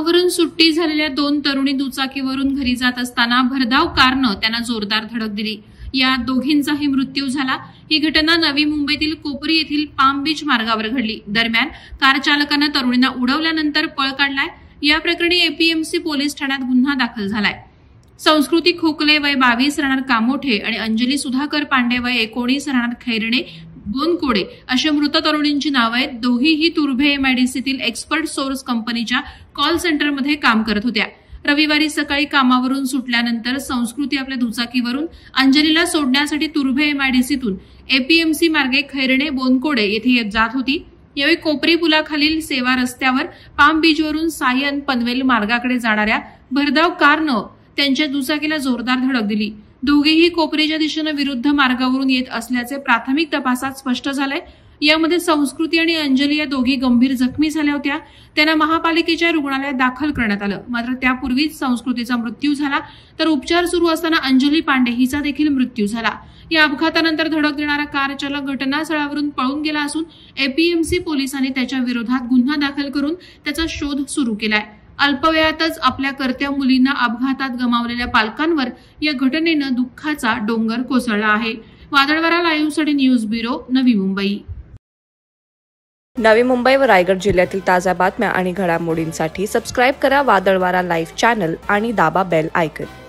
कामावरून सुट्टी झालेल्या 2 तरुणी दुचाकीवरून घरी जात असताना भरधाव कारनं त्यांना जोरदार धडक दिली। या दोघींचाही मृत्यू झाला। ही घटना नवी मुंबईतील कोपरी येथील पाम बीच मार्गावर घडली। दरम्यान कार चालकानं तरुणींना उडवल्यानंतर पळ काढलाय। या प्रकरणी एपीएमसी पोलीस ठाण्यात गुन्हा दाखल झालाय। संस्कृती खोकले वय 22 राहणार कामोठे आणि अंजली सुधाकर पांडे वय 19 राहणार खैरणे बोनकोडे अशा मृत तरुणींची नावे आहेत। दोघीही तुर्भे एमआयडीसीतील एक्सपर्ट सोर्स कंपनीच्या कॉल सेंटरमध्ये काम करत होत्या। रविवारी सकाळी कामावरून सुटल्यानंतर संस्कृती आपल्या दुचाकीवरून अंजलीला सोडण्यासाठी तुर्भे एमआयडीसीतून एपीएमसी मार्गे खैरणे बोनकोडे येथे जात होती। यावेळी कोपरी पुलाखालील सेवा रस्त्यावर पाम बीचवरून सायन पनवेल मार्गाकडे जाणाऱ्या भरधाव कारनं त्यांच्या दुचाकीला जोरदार धडक दिली। दोघेही कोपरीच्या दिशेने विरुद्ध मार्गावरून येत असल्याचे प्राथमिक तपासात स्पष्ट झाले। यामध्ये संस्कृती आणि अंजली या दोघी गंभीर जखमी झाल्या होत्या। त्यांना महापालिकेच्या रुग्णालयात दाखल करण्यात आलं। मात्र त्यापूर्वीच संस्कृतीचा मृत्यू झाला, तर उपचार सुरू असताना अंजली पांडे हिचा देखील मृत्यू झाला। या अपघातानंतर धडक देणारा कार चालक घटनास्थळावरून पळून गेला असून एपीएमसी पोलिसांनी त्याच्या विरोधात गुन्हा दाखल करून त्याचा शोध सुरू केलाय। अल्पवयातच आपल्या कर्त्या मुलींना अपघातात गमावलेल्या पालकांवर या घटनेनं दुःखाचा डोंगर कोसळला आहे। वादळवारा लाईव्हसाठी न्यूज ब्युरो, नवी मुंबई। नवी मुंबई व रायगड जिल्ह्यातील ताज्या बातम्या आणि घडामोडींसाठी सबस्क्राईब करा वादळवारा लाईव्ह चॅनल आणि दाबा बेल आयकॉन।